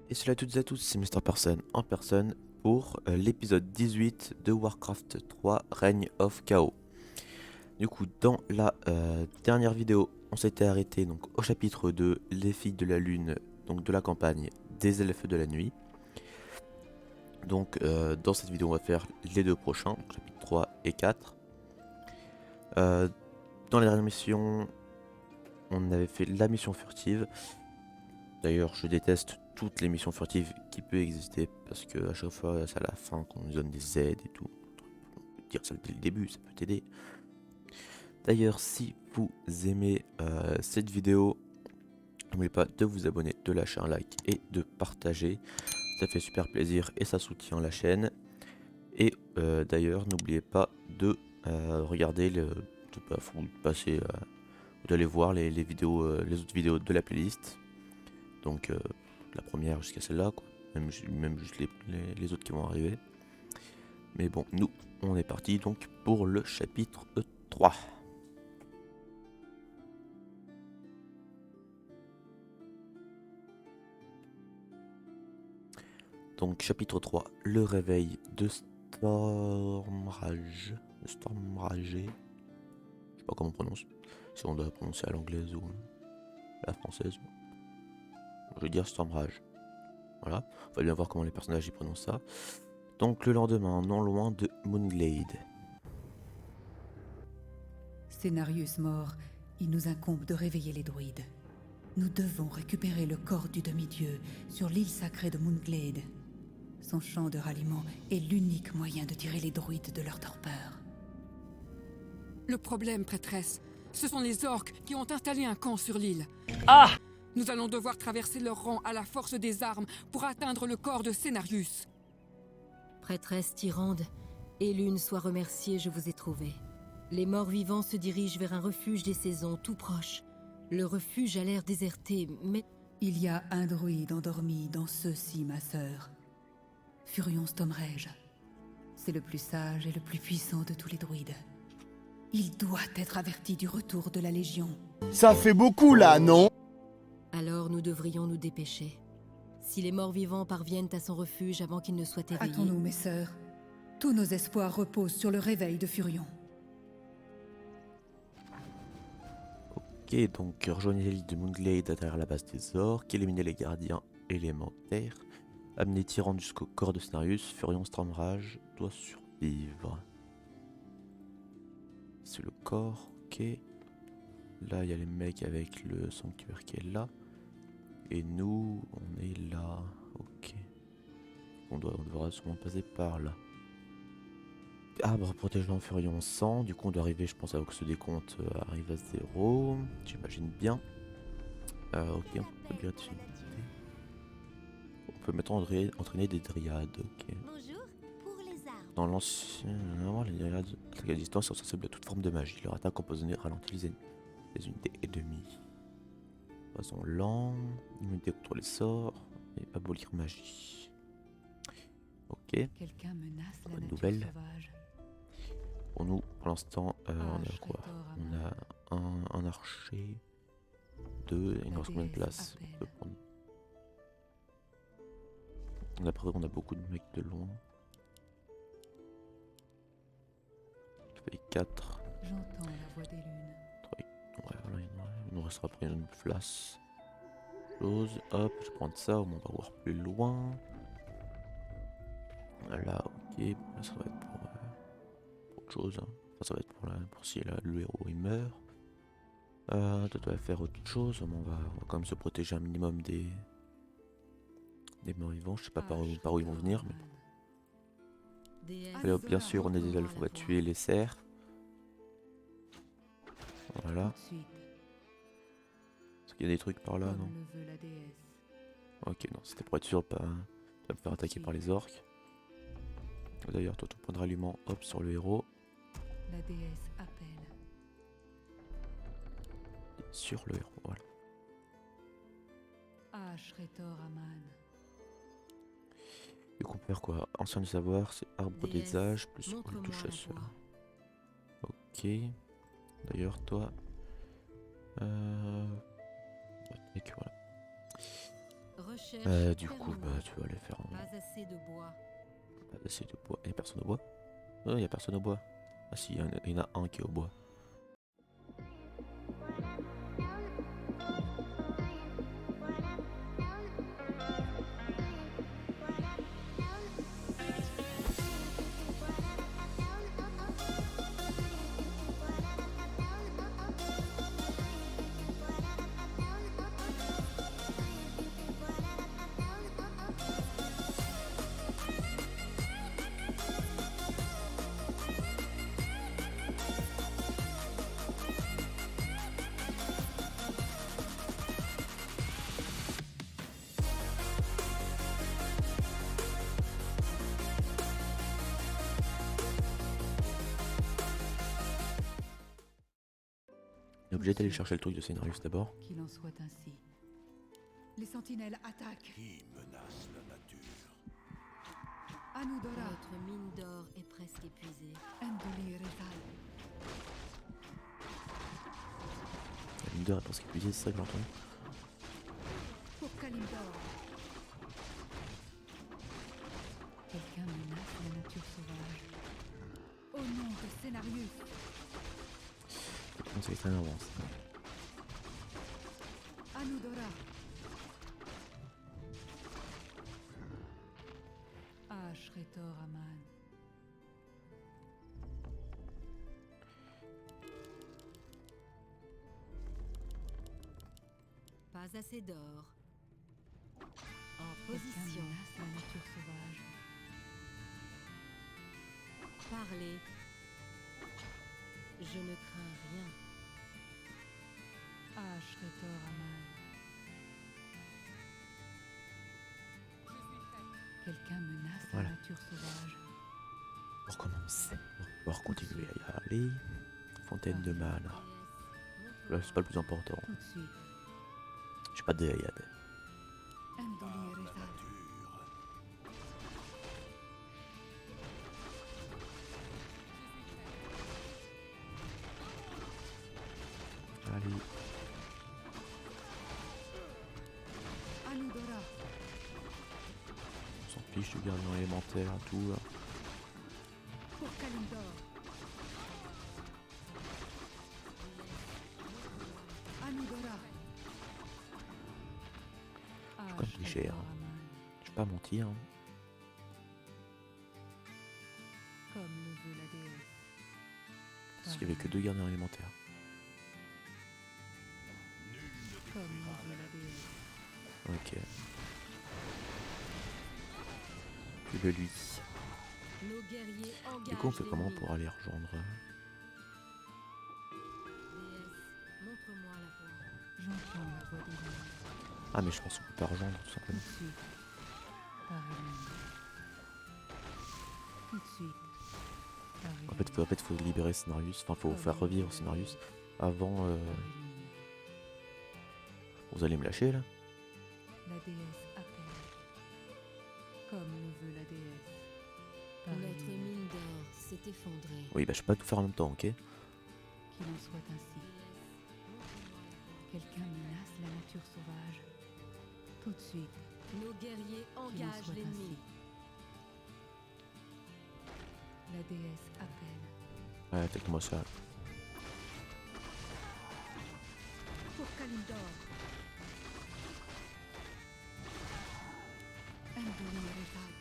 Et salut à toutes et à tous, c'est Mister Person en personne pour l'épisode 18 de Warcraft 3 Reign of Chaos. Du coup, dans la dernière vidéo, on s'était arrêté donc au chapitre 2, les filles de la lune, donc de la campagne des elfes de la nuit. Donc dans cette vidéo, on va faire les deux prochains, donc chapitre 3 et 4. Dans la dernière mission, on avait fait la mission furtive. D'ailleurs, je déteste toutes les missions furtives qui peuvent exister parce que à chaque fois, c'est à la fin qu'on nous donne des aides et tout. On peut dire ça dès le début, ça peut t'aider. D'ailleurs, si vous aimez cette vidéo, n'oubliez pas de vous abonner, de lâcher un like et de partager. Ça fait super plaisir et ça soutient la chaîne. Et d'ailleurs, n'oubliez pas de regarder, d'aller voir les vidéos, les autres vidéos de la playlist. Donc la première jusqu'à celle-là, quoi. Même juste les autres qui vont arriver. Mais bon, nous, on est parti donc pour le chapitre 3. Donc chapitre 3, le réveil de Stormrage. Stormragé. Je sais pas comment on prononce. Si on doit prononcer à l'anglaise ou à la française. Je vais dire Stormrage. Voilà. On va bien voir comment les personnages y prononcent ça. Donc le lendemain, non loin de Moonglade. Cenarius mort, il nous incombe de réveiller les druides. Nous devons récupérer le corps du demi-dieu sur l'île sacrée de Moonglade. Son champ de ralliement est l'unique moyen de tirer les druides de leur torpeur. Le problème, prêtresse, ce sont les orques qui ont installé un camp sur l'île. Ah! Nous allons devoir traverser leurs rangs à la force des armes pour atteindre le corps de Cenarius. Prêtresse Tyrande, et l'une soit remerciée, je vous ai trouvé. Les morts vivants se dirigent vers un refuge des saisons tout proche. Le refuge a l'air déserté, mais... Il y a un druide endormi dans ceux-ci, ma sœur. Furion Stomrage. C'est le plus sage et le plus puissant de tous les druides. Il doit être averti du retour de la Légion. Ça fait beaucoup là, non? Alors nous devrions nous dépêcher. Si les morts vivants parviennent à son refuge avant qu'il ne soit éveillé... Hâtons-nous, mes sœurs. Tous nos espoirs reposent sur le réveil de Furion. Ok, donc rejoignez l'île de Moonglade à travers la base des orques, éliminez les gardiens élémentaires, amenez Tyrande jusqu'au corps de Cenarius, Furion Stormrage doit survivre. C'est le corps, ok. Là, il y a les mecs avec le sanctuaire qui est là. Et nous, on est là, ok. On devra sûrement passer par là. Arbre protégeant Furion 100, du coup on doit arriver, je pense, avant que ce décompte arrive à 0, j'imagine bien. Ok, on peut bien on peut maintenant entraîner des dryades, ok. Dans l'ancien... les dryades attaquent à distance sont sensibles à toute forme de magie. Leur attaque empoisonnée ralentit les unités ennemies. Poison lent, immunité contre les sorts, et abolir magie. Ok, Quelqu'un menace la bonne nature nouvelle. sauvage. Pour nous, pour l'instant, on a quoi? Shretor On a un archer, 2, il nous reste combien de déesse place? appelle. On peut prendre. Après, on a beaucoup de mecs de loin. Ça fait 4. J'entends la voix des lunes. Ouais, voilà, il nous restera après une place. Chose, hop, je vais prendre ça, on va voir plus loin. Là, ok, là, ça va être pour autre chose. Hein. Enfin, ça va être pour si le héros il meurt. Tu dois faire autre chose, mais on va quand même se protéger un minimum des morts vivants. Je sais pas par où ils vont venir, mais bon. Allez, hop, bien sûr, on est des elfes, on va tuer les cerfs. Voilà. Est-ce qu'il y a des trucs par là, non? Ok, non, c'était pour être sûr de pas me faire attaquer par les orques. D'ailleurs, toi, ton point de ralliement, hop, sur le héros. La déesse appelle. Sur le héros, voilà. Shretor Aman. Du coup, on perd quoi? Ancien du savoir, c'est arbre des Déesse, âges, plus montre-moi de la chasseur. voie. Ok. D'ailleurs, toi... Mec, voilà. Recherche Du coup, terminée. tu vas aller faire un... Pas assez de bois. Pas assez de bois. Y'a personne au bois? Ouais, y'a personne au bois. Ah si, il y en a un qui est au bois. On est obligé d'aller chercher le truc de Cenarius d'abord. Qu'il en soit ainsi. Les sentinelles attaquent. Qui menace la nature? Anudora, Notre mine d'or est presque épuisée. Endoli Rezal. La mine d'or est presque épuisée, c'est ça que j'entends. Pour Kalimdor. Quelqu'un menace la nature sauvage. Au nom de Cenarius. C'est extrêmement avancé. Anudora. Ashretor Aman. Pas assez d'or. En Quelqu'un position. menace la nature sauvage. Parlez. Je ne crains rien. Ashretor Aman. Quelqu'un menace Voilà. la nature sauvage. On recommence. On va pouvoir continuer à y aller. Fontaine de mana. Là, c'est pas le plus important. Tout de suite. J'ai pas de Dryad. Endoli Rezal. Allez. Anudora. On s'en fiche du gardien élémentaire, tout là. Pour Kalimdor. Anudora. comme plus cher. Ashretor Aman. Je vais pas mentir. Hein. Comme le veut la déesse. Parce qu'il y avait que 2 gardiens élémentaires. Comme le veut la déesse. Ok. Plus de lui. Nos guerriers engagent. Du coup, on fait comment l'ennemi. pour aller rejoindre Déesse, montre-moi la voie. J'entends la voix des lunes. Ah, mais je pense qu'on peut pas rejoindre tout Tout simplement. de suite. Par Hélène. Tout de suite. Par En fait, faut libérer Cenarius. Enfin, faut faire revivre Cenarius avant. Vous allez me lâcher là? La déesse appelle. Comme le veut la déesse. Par Notre Hélène. mine d'or s'est effondrée. Oui, bah je peux pas tout faire en même temps, ok? Qu'il en soit ainsi. Quelqu'un menace la nature sauvage. Tout de suite. Nos guerriers Qu'il en engagent soit l'ennemi. ainsi. La déesse appelle. Ouais, faites-moi ça. Pour Kalimdor. Endoli Rezal.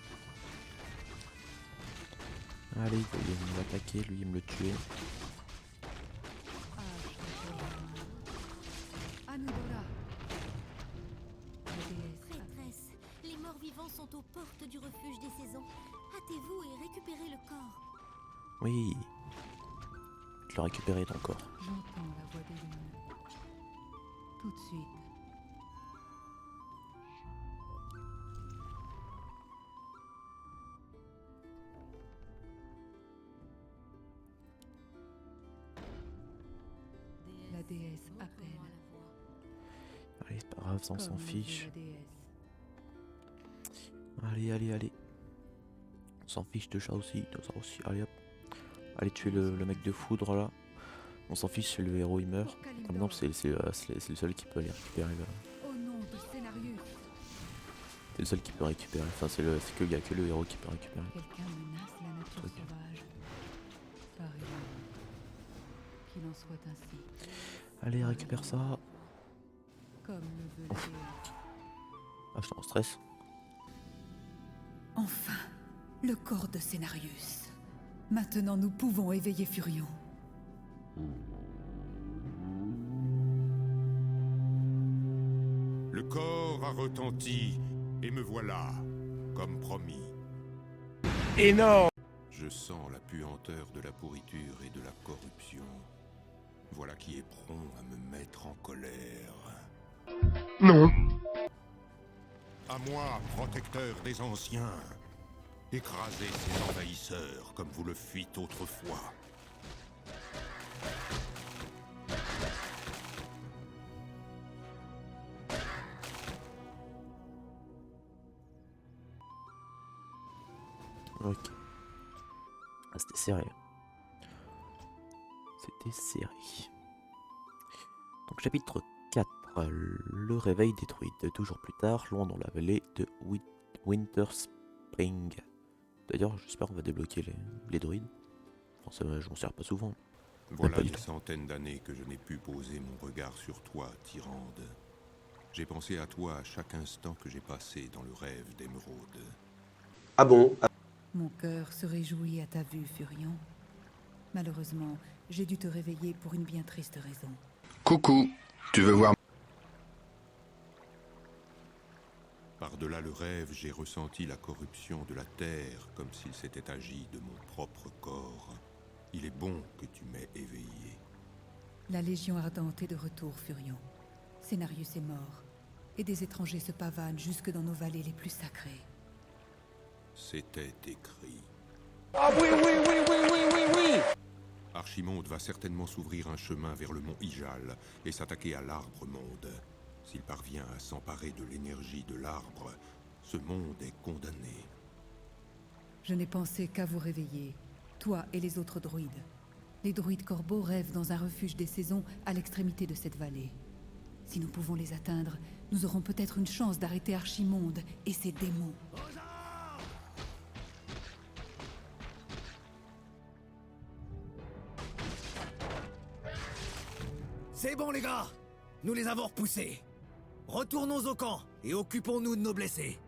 Allez, il va me l'attaquer, lui, il me le tuer. Ashretor Aman. Anudora. La déesse appelle. Prêtresse, les morts vivants sont aux portes du refuge des saisons. Hâtez-vous et récupérez le corps. Oui. Je l'ai récupéré ton corps. J'entends la voix des lunes. Tout de suite. La déesse montre-moi appelle. la voie. Allez, c'est pas grave, ça, on Comme s'en le veut fiche. la déesse. Allez, allez, allez. On s'en fiche de ça aussi, de ça aussi. Allez hop. Allez tuer le mec de foudre là. On s'en fiche si le héros il meurt. Pour Ah, mais Kalimdor. non, c'est le seul qui peut aller récupérer là. Au nom de Cenarius. C'est le seul qui peut récupérer. Enfin, c'est que il y a que le héros qui peut récupérer. Quelqu'un menace la nature Truc. sauvage. Pareil. Qu'il en soit ainsi. Allez, récupère ça. Comme le veut la déesse. Ah, je suis en stress. Enfin, le corps de Cenarius. Maintenant, nous pouvons éveiller Furion. Le corps a retenti, et me voilà, comme promis. Énorme. Je sens la puanteur de la pourriture et de la corruption. Voilà qui est prompt à me mettre en colère. Non. À moi, protecteur des anciens. Écrasez ces envahisseurs comme vous le fîtes autrefois. Ok. Ah, c'était serré. C'était serré. Donc chapitre 4. Le réveil des druides. 2 jours plus tard, loin dans la vallée de Winter Spring. D'ailleurs, j'espère qu'on va débloquer les druides. Enfin, ça va, je m'en sers pas souvent. Voilà pas du des tout. centaines d'années que je n'ai pu poser mon regard sur toi, Tyrande. J'ai pensé à toi à chaque instant que j'ai passé dans le rêve d'Émeraude. Ah bon? Mon cœur se réjouit à ta vue, Furion. Malheureusement, j'ai dû te réveiller pour une bien triste raison. Coucou, tu veux voir? Par-delà le rêve, j'ai ressenti la corruption de la terre comme s'il s'était agi de mon propre corps. Il est bon que tu m'aies éveillé. La Légion ardente est de retour, Furion. Cenarius est mort, et des étrangers se pavanent jusque dans nos vallées les plus sacrées. C'était écrit. Ah oui, oui, oui, oui, oui, oui, oui. Archimonde va certainement s'ouvrir un chemin vers le mont Ijal et s'attaquer à l'arbre-monde. S'il parvient à s'emparer de l'énergie de l'arbre, ce monde est condamné. Je n'ai pensé qu'à vous réveiller, toi et les autres druides. Les druides corbeaux rêvent dans un refuge des saisons à l'extrémité de cette vallée. Si nous pouvons les atteindre, nous aurons peut-être une chance d'arrêter Archimonde et ses démons. C'est bon les gars, nous les avons repoussés. Retournons au camp et occupons-nous de nos blessés.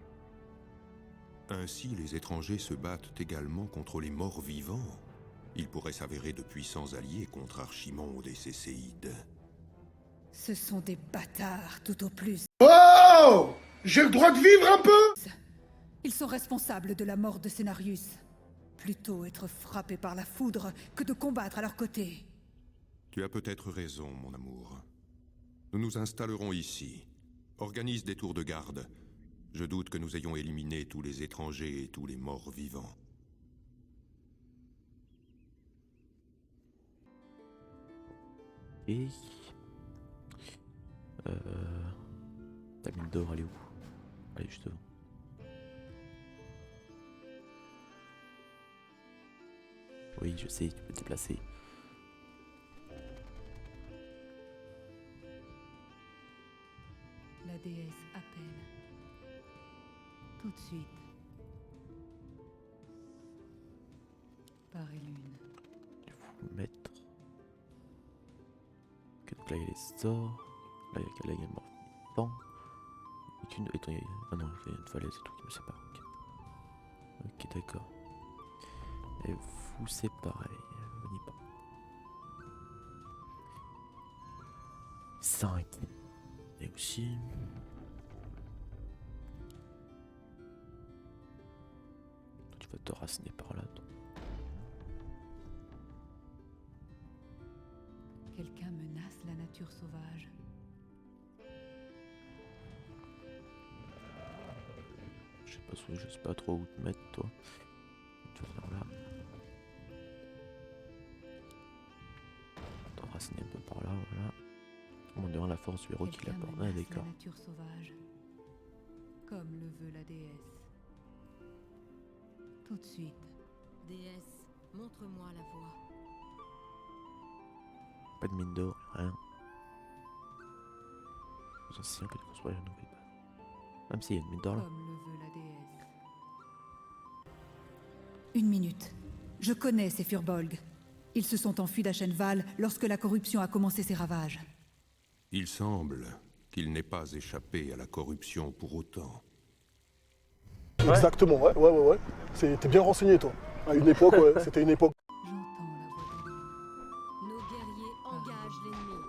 Ainsi, les étrangers se battent également contre les morts vivants. Ils pourraient s'avérer de puissants alliés contre Archimonde et ses séides. Ce sont des bâtards, tout au plus. Oh! J'ai le droit de vivre un peu? Ils sont responsables de la mort de Cenarius. Plutôt être frappés par la foudre que de combattre à leur côté. Tu as peut-être raison, mon amour. Nous nous installerons ici. Organise des tours de garde. Je doute que nous ayons éliminé tous les étrangers et tous les morts vivants. Et... Ta mine d'or, elle est où? Elle est juste devant. Oui, je sais, tu peux te déplacer. La déesse appelle. Tout de suite. Par et lune. Il faut mettre... Ok, donc là il y a les sorts. Là il y a le mort vivant. Attends, ah non, il y a une falaise et tout qui me sépare. Ok, d'accord. Et vous c'est pareil. Venez pas. 5. Et aussi... Tu vas te raciner par là, toi. Quelqu'un menace la nature sauvage. Je sais pas trop où te mettre, toi. Tu vas venir là. T'enraciner un peu par là, voilà. On dirait la force du héros qui Quelqu'un l'apporte. Ah, menace la d'accord. nature sauvage. Comme le veut la déesse. Tout de suite. Déesse, montre-moi la voie. Pas de mine d'or, rien. Aux anciens que de construire une nouvelle base. Même s'il y a une mine d'or là. Comme le veut la déesse. Une minute. Je connais ces Furbolg. Ils se sont enfuis d'Ashenval lorsque la corruption a commencé ses ravages. Il semble qu'il n'ait pas échappé à la corruption pour autant. Exactement, ouais. T'es bien renseigné, toi. À une époque, ouais, c'était une époque. J'entends la voix de l'île. Nos guerriers engagent l'ennemi.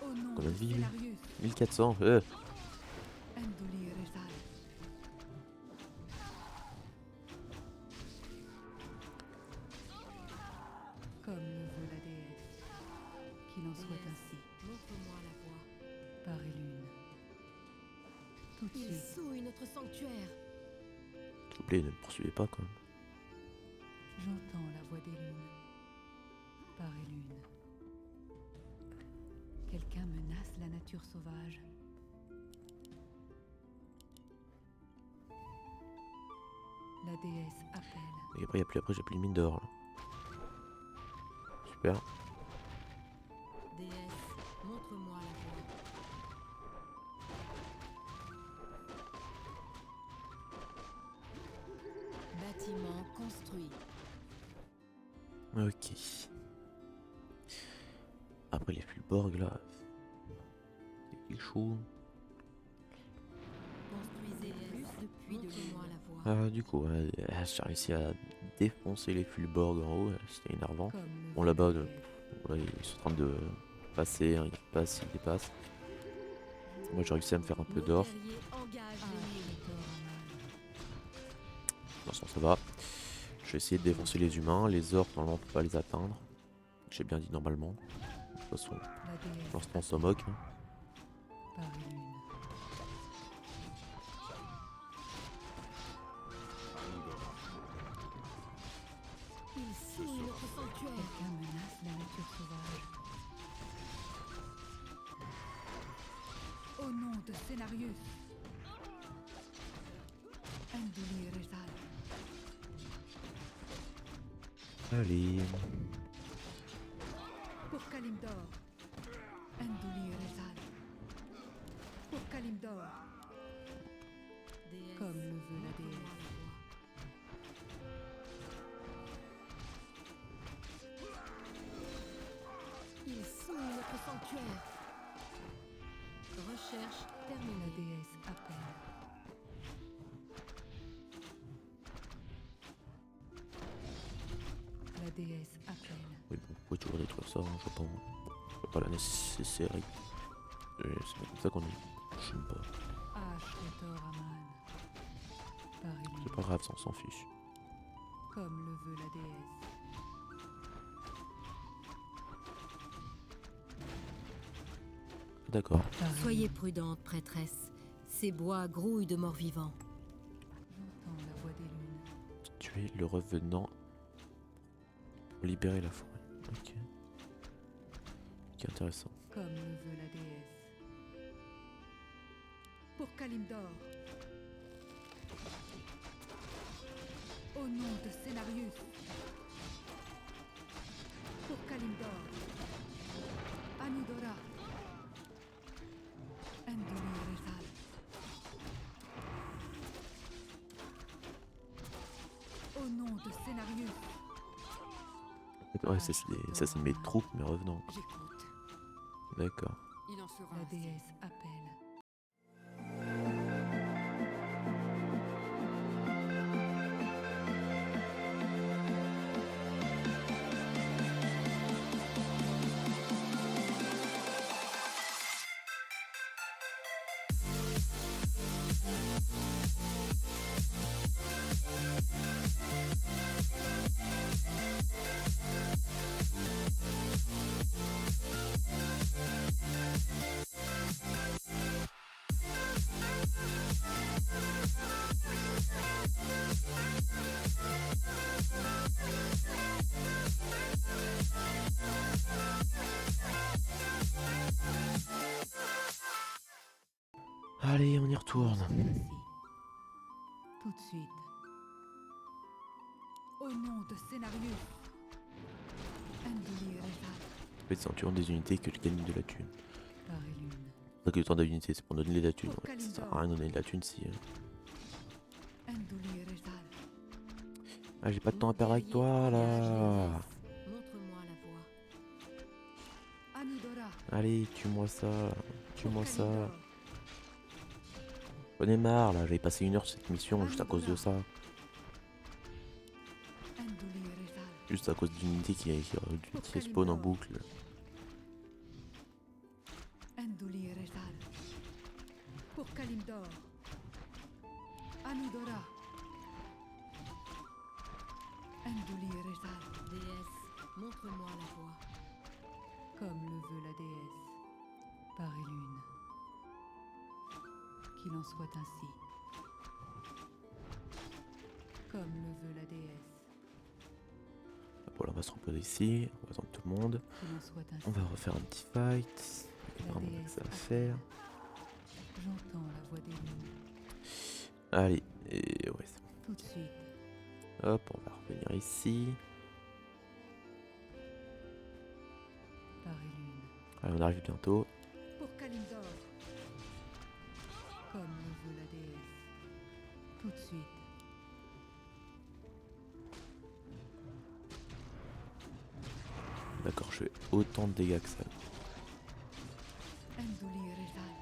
Au nom Combien de de vie, lui Stellarius, 1400. Andoli Rezal. Comme le veut la déesse. Qu'il en soit ainsi. Montre-moi la voie. Par et lune. Tout de Ils suite. souillent notre sanctuaire. S'il vous plaît, ne me poursuivez pas quand même. J'entends la voix des lunes. Par et lune. Quelqu'un menace la nature sauvage. La déesse appelle. Et après, j'ai plus de mine d'or là. Super. Déesse, montre-moi la voie. Bâtiment construit. Ok. Après les Fulborg là. C'est chaud. Construisez plus depuis de moi la voie. Du coup, j'ai réussi à défoncer les Fulborg en haut, c'était énervant. Comme le Bon veut là-bas, la déesse. voilà, ils sont en train de passer, hein, ils passent, ils dépassent. Moi j'ai réussi à me faire un peu Nos d'or. guerriers engagent l'ennemi. Pour l'instant ça va. Je vais essayer de défoncer les humains. Les orques normalement on peut pas les atteindre. J'ai bien dit normalement. De toute façon, La déesse pour l'instant on s'en moque. Hein. par et lune. Ils souillent notre sanctuaire. Quelqu'un menace la nature sauvage. Au nom de Stellarius. Andoli Rezal. Allez. Pour Kalimdor. Andoli Rezal. Pour Kalimdor. Déesse, Comme le veut la montre-moi déesse. la voie. Ils souillent notre sanctuaire. Recherche La terminée. déesse appelle. La déesse appelle. Oui, bon, vous pouvez toujours détruire ça, hein, je vois pas la nécessaire. C'est comme ça qu'on dit. Je sais pas. Ashretor Aman. Par et C'est lune. pas grave, ça on s'en fiche. Comme le veut la déesse. D'accord. Par et Soyez lune. prudente, prêtresse. Ces bois grouillent de morts vivants. J'entends la voix des lunes. Tuer le revenant pour libérer la forêt. Ok. Ok, intéressant. Comme le veut la déesse. Pour Kalimdor. Au nom de Stellarius. Pour Kalimdor. Anudora. Andoli Rezal. Au nom de Stellarius. Ouais, ça c'est mes troupes, mes revenants. J'écoute. D'accord. Il en sera La ainsi. déesse appelle. Allez, on y retourne. Tout de suite. Au nom de Scénarius. Andoulir En fait, c'est en tuant des unités que je gagne de la thune. par Elune. Pas que le temps d'unités, c'est pour donner de la thune. Ouais. Ça sert à rien de donner de la thune si... Andoulir Ah, j'ai pas de temps à perdre avec toi, là. Montre-moi la voie. Anudora. Allez, tue-moi ça. Tue-moi ça. J'en ai marre, là. J'avais passé 1 heure sur cette mission juste à cause de ça. Juste à cause d'une unité qui spawn en boucle. Andoulir pour Kalimdor. Anudora. Andoulir Déesse, montre-moi la voie. comme le veut la déesse, par Elune. Qu'il en soit ainsi. Comme le veut la déesse, Bon, là, on va se reposer ici. On va attendre tout le monde. qu'il en soit ainsi. On va refaire un petit fight. Il y a vraiment que ça à faire. J'entends la voix d'Elune. Allez, et ouais, c'est bon. Tout de suite. Hop, on va revenir ici. Par Elune. Allez, on arrive bientôt. Pour Kalimdor. Comme le veut la déesse. Tout de suite. D'accord, je fais autant de dégâts que ça. Andoulir Rizal.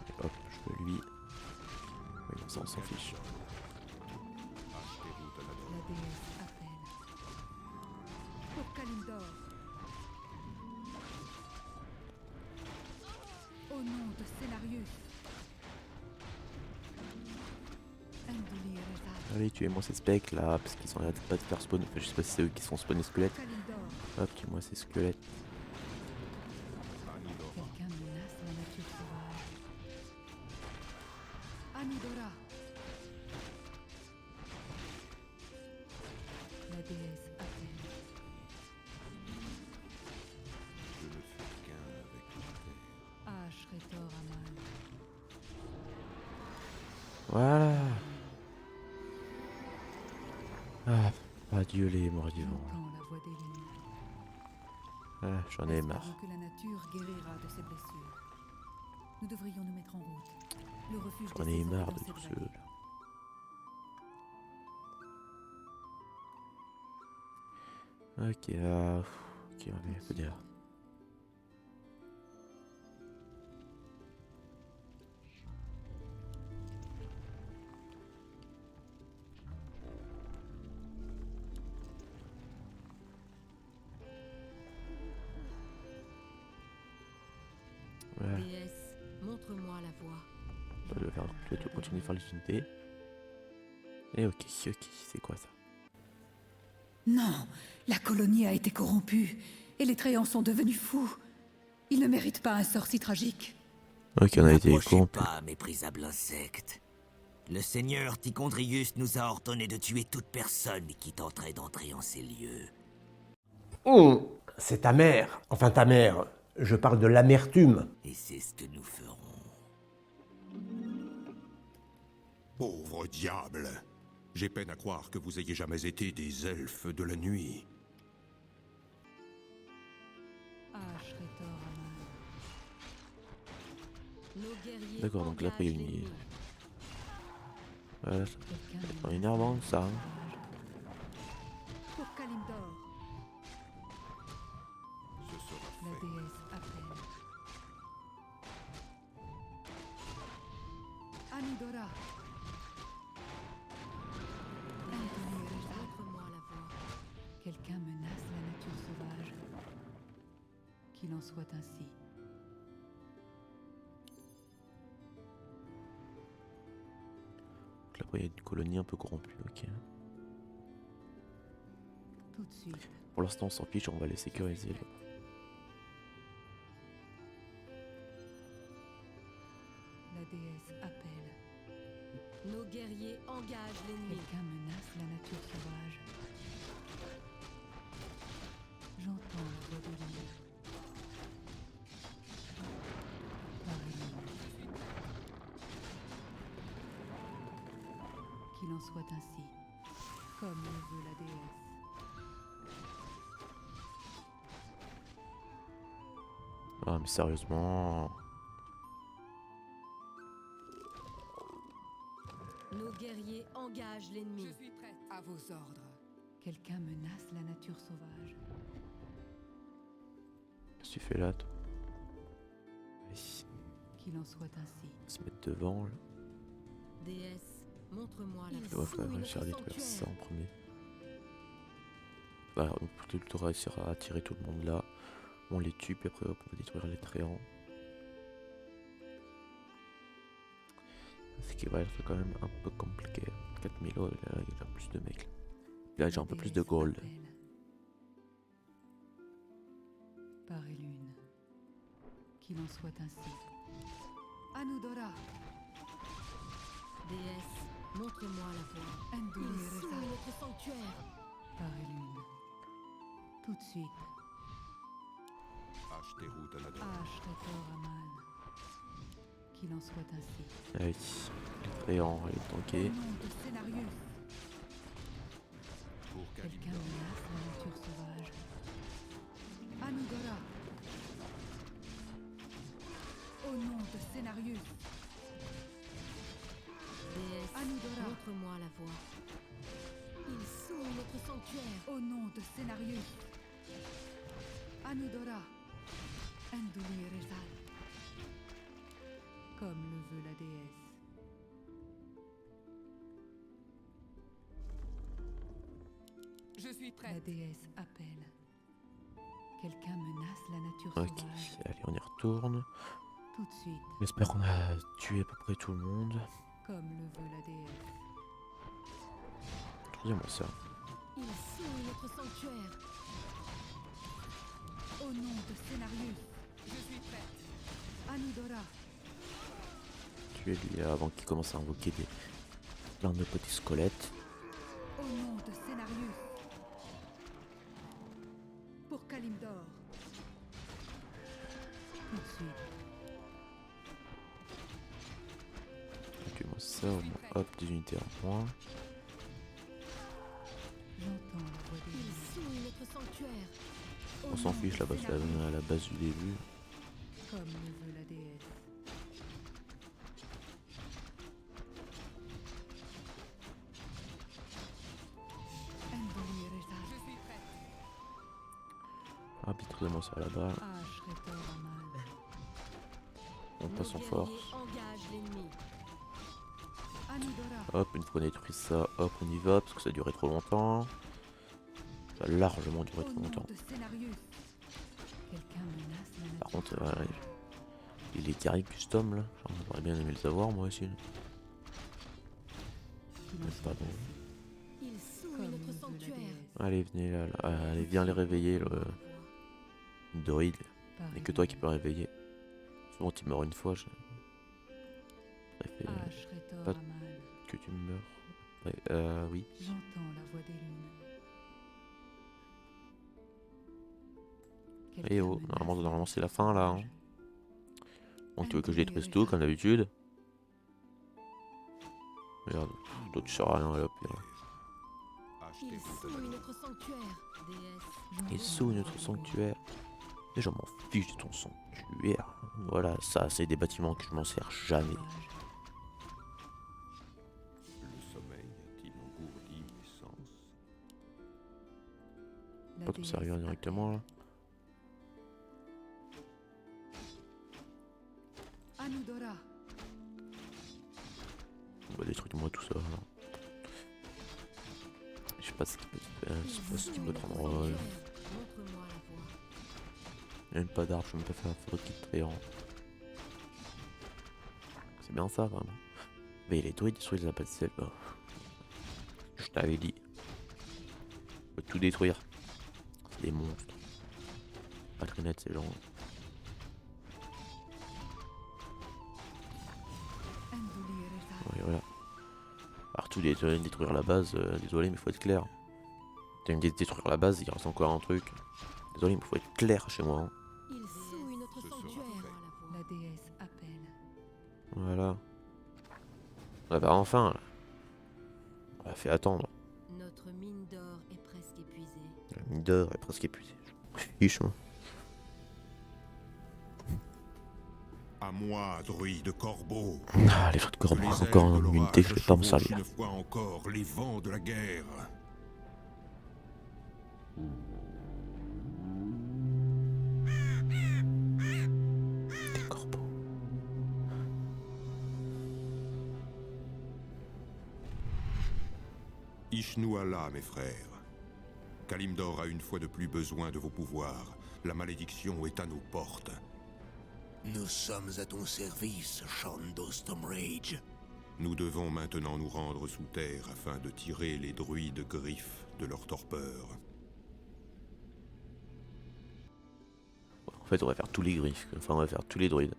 Et hop, je veux lui. Oui, bon, ça, on s'en fiche. La déesse appelle. Pour Kalimdor. Au nom de Scénarius. Andoulir Rizal. Allez, tuez-moi ces specs là, parce qu'ils sont là pas de faire spawn. Enfin, je sais pas si c'est eux qui sont spawn les squelettes. Kalimdor. Hop, tuez-moi ces squelettes. Quelqu'un menace la nature sauvage. Anudora. La déesse appelle. Je ne fais qu'un avec la terre. Ashretor Amal. Voilà. Ah, adieu les morts vivants. J'entends la voix d'Elune. Ah, j'en ai marre. Espérons que la nature guérira de ses blessures. Nous devrions nous mettre en route. Le refuge J'en des ai saisons marre dans de cette tous vallée. ceux-là. Ok, ok, on peut dire. Voilà. Déesse, montre-moi la voie. Je vais continuer à faire les unités. Et ok, c'est quoi ça? Non, la colonie a été corrompue et les Tréants sont devenus fous. Ils ne méritent pas un sort si tragique. Ok, on a été N'approchez corrompu. pas, méprisable insecte. Le seigneur Tichondrius nous a ordonné de tuer toute personne qui tenterait d'entrer en ces lieux. C'est ta mère. Enfin, ta mère. Je parle de l'amertume. Et c'est ce que nous ferons. Pauvre diable! J'ai peine à croire que vous ayez jamais été des elfes de la nuit. Ashretor Amal. Nos guerriers D'accord, donc là, après, il y a engagent une- l'ennemi. Voilà, ça Quelqu'un c'est menace énervant ça. la Hein. Pour Kalimdor. Ce sera La fait. déesse appelle. Anudora. Andoulir Rizal. Montre-moi la voie. Quelqu'un menace la nature sauvage. Qu'il en soit ainsi. Donc là, après, il y a une colonie un peu corrompue, ok. Tout de suite. Pour l'instant, on s'en fiche, on va les sécuriser. Là. La déesse appelle. Nos guerriers engagent l'ennemi. Quelqu'un menace la nature sauvage. J'entends la voix de l'île. Qu'il en soit ainsi, comme le veut la déesse. Ah mais sérieusement... Nos guerriers engagent l'ennemi. Je suis prête. À vos ordres. Quelqu'un menace la nature sauvage. Qu'est-ce que tu fais là, toi? Allez, Qu'il en soit ainsi. on va se mettre devant, là. Déesse, montre-moi la Il voie. va falloir réussir à détruire ça en premier. Bah, on peut plutôt réussir à attirer tout le monde là. On les tue, puis après hop, on va détruire les tréants. Ce qui va être quand même un peu compliqué. 4000 euros, là, il y a plus de mecs. Là, j'ai un peu plus de gold. Par et lune. Qu'il en soit ainsi. Anudora, Déesse, montre-moi la voie. Ils Enduli souillent Reza. notre sanctuaire. Par et lune. Tout de suite. Ashterut Anador. Ashretor Aman. Qu'il en soit ainsi. Allez, les tréants, allez Au tanker. nom de Scénarius, Pour quelqu'un Kalimdor. menace la nature sauvage. Anudora. Au nom de Scénarius, Déesse, Anudora. montre-moi la voie. Ils souillent notre sanctuaire. Au nom de Scénarius, Anudora. Enduli Rezal. Comme le veut la déesse. Je suis La prête. déesse appelle. Quelqu'un menace la nature Ok, sauvage. allez, on y retourne. Tout de suite, J'espère qu'on a tué à peu près tout le monde. comme le veut la déesse. Regardez-moi ça. Ils souillent notre sanctuaire. Au nom de Scénarius, Je suis prête. Anudora. Tuez-lui avant qu'il commence à invoquer plein de petits squelettes. Au nom de Scénarius. Pour Kalimdor. Tout de suite, Tuez-moi ça, au moins, hop, des unités en moins. j'entends la voix des Ils lunes. souillent notre sanctuaire. Au On s'en nom fiche de là-bas, c'est Scénarius, à la base du début. comme le veut la déesse. Endoli Rezal. Je suis prête. Arbitrez-moi ça là-bas. Ashretor Aman. On Nos passe en guerriers force. engagent l'ennemi. Anudora. Hop, une fois qu'on a détruit ça, hop, on y va, parce que ça a duré trop longtemps. Ça a largement duré Au trop nom longtemps. de Scénarius. Quelqu'un menace la nature. Par contre, les guerriers custom là, j'aurais bien aimé les avoir moi aussi. Qu'il en Mais soit pas bon. ainsi, Ils souillent comme le notre veut la sanctuaire. déesse. Allez, venez là, allez, viens les réveiller, le druide. Par Il n'y a et que toi qui lune. peux réveiller. Souvent tu meurs une fois, je préfère Ashretor pas- Aman. que tu meurs. Ouais, oui. J'entends la voix des lunes. Eh Quelqu'un oh, menace normalement la c'est la nature fin là. Hein. sauvage. Donc tu veux que je détruise tout comme d'habitude. Regarde, toi tu sers à rien là, pire. Ils Ashterut souillent Anador. notre sanctuaire. Déesse, J'entends Et sous la notre voix des sanctuaire. Et je m'en fiche de ton sanctuaire. Voilà, ça c'est des bâtiments que je m'en sers jamais. lunes sauvages. Le sommeil a-t-il engourdi mes sens? La Pas trop sérieux déesse directement là. appelle. Anudora. On va détruire moi tout ça. Là. Je sais pas ce qui peut, je sais pas ce qui peut te rendre heureux. montre-moi la voie. Il y a même pas d'arbre, je peux même pas faire un photo de kit tréant. C'est bien ça vraiment. Mais les druides détruisent les appels de sel. Oh. Je t'avais dit. On peut tout détruire. C'est des monstres. Pas très net ces gens. Endoli Rezal. Ouais, voilà. Alors tout détruire la base, désolé mais faut être clair. Tu me dis de détruire la base, il reste encore un truc. Désolé mais faut être clair chez moi. Hein. Ils souillent notre Ce sera sanctuaire. fait. La déesse appelle. Voilà. Ouais bah enfin là. On l'a fait attendre. Notre mine d'or est presque épuisée. La mine d'or est presque épuisée. Fiche, moi. À moi, druide corbeau. Ah, les fruits de corbeau, Que les encore ailes de une l'orage immunité, je vais pas me chevauchent servir. une fois encore les vents de la guerre. Des corbeaux. Ishnu Allah, mes frères. Kalimdor a une fois de plus besoin de vos pouvoirs. La malédiction est à nos portes. Nous sommes à ton service, Shondo Stormrage. Nous devons maintenant nous rendre sous terre afin de tirer les druides griffes de leur torpeur. En fait, on va faire tous les griffes. Enfin, on va faire tous les druides.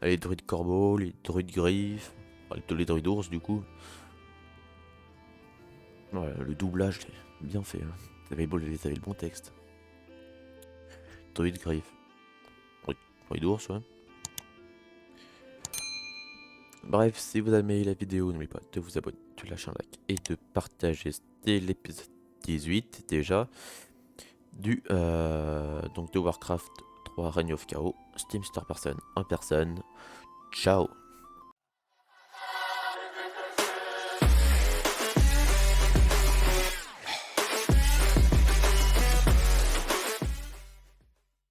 Les druides corbeaux, les druides griffes, enfin, les druides ours, du coup. Ouais, le doublage, c'est bien fait. Hein. Vous avez le bon texte. Druide griffe. Druide ours, ouais. Bref, si vous avez aimé la vidéo, n'oubliez pas de vous abonner, de lâcher un like et de partager. C'était l'épisode 18 déjà donc de Warcraft 3 Reign of Chaos, Steam Star Person en personne. Ciao.